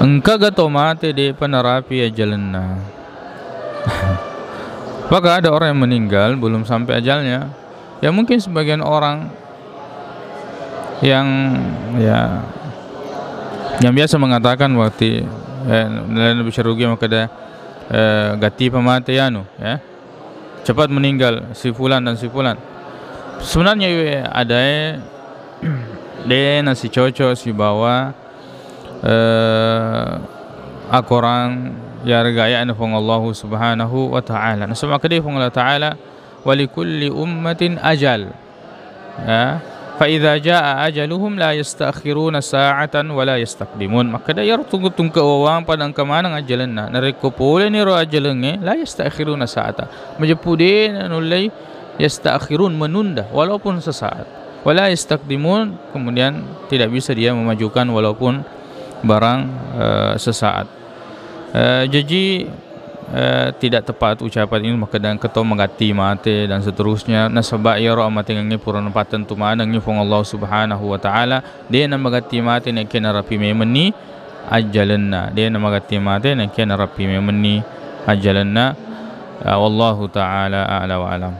engka gato mate de penerapi ajalna. Maka ada orang yang meninggal belum sampai ajalnya. Ya mungkin sebagian orang yang biasa mengatakan waktu lebih rugi maka ada gati pemate ya cepat meninggal si fulan dan si fulan. Sebenarnya ada de nasi cocok si bawa akoran ya regaya anfong Allah subhanahu wa ta'ala. Nasama kadai fong Allah ta'ala walikulli ummatin ajal. Ya, fa idza jaa ajaluhum la yastakhiruna sa'atan wa la yastaqdimun. Maka da yar tunggu ke awang padang kemana ajalanna narekopole ni ro ajalenge la yastakhiruna sa'ata. Majepude nulai yastakhirun menunda walaupun sesaat. Wala yastaqdimun kemudian tidak bisa dia memajukan walaupun barang sesaat. Jadi tidak tepat ucapan ini maka dan keto mengati mate dan seterusnya nasaba ya ro amatingangi puron patan tumanang ni fong Allah subhanahu wa ta'ala dia na magati mate na kena rapi memeni ajalanna dia na magati mate na kena rapi memeni ajalanna wallahu ta'ala a'la wa alam.